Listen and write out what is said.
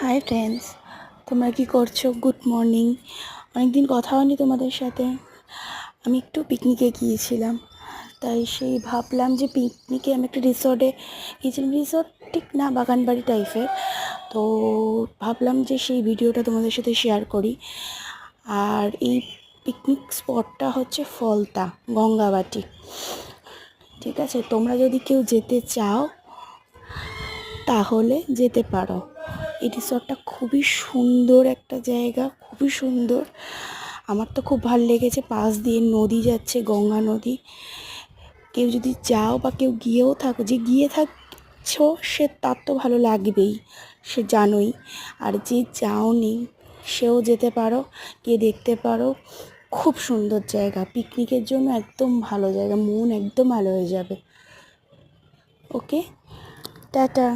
Hi friends, তোমরা কি করছো? Good morning. অনেকদিন কথা হয়নি তোমাদের সাথে। আমি একটু পিকনিকে গিয়েছিলাম, তাই সেই ভাবলাম যে পিকনিকে আমি একটা রিসর্টে গিয়েছিলাম। রিসর্ট ঠিক না, বাগানবাড়ি টাইপের। তো ভাবলাম যে সেই ভিডিওটা তোমাদের সাথে শেয়ার করি। আর এই পিকনিক স্পটটা হচ্ছে ফলতা, গঙ্গাবাটি। ঠিক আছে, তোমরা যদি কেউ যেতে চাও তাহলে যেতে পারো। এই রিসর্টটা খুবই সুন্দর একটা জায়গা, খুবই সুন্দর। আমার তো খুব ভালো লেগেছে। পাশ দিয়ে নদী যাচ্ছে, গঙ্গা নদী। কেউ যদি যাও বা কেউ গিয়েও থাকো, যে গিয়ে থাকছো সে তার তো ভালো লাগবেই, সে জানোই। আর যে যাওনি সেও যেতে পারো, গিয়ে দেখতে পারো। খুব সুন্দর জায়গা, পিকনিকের জন্য একদম ভালো জায়গা, মন একদম ভালো হয়ে যাবে। ওকে, টাটা।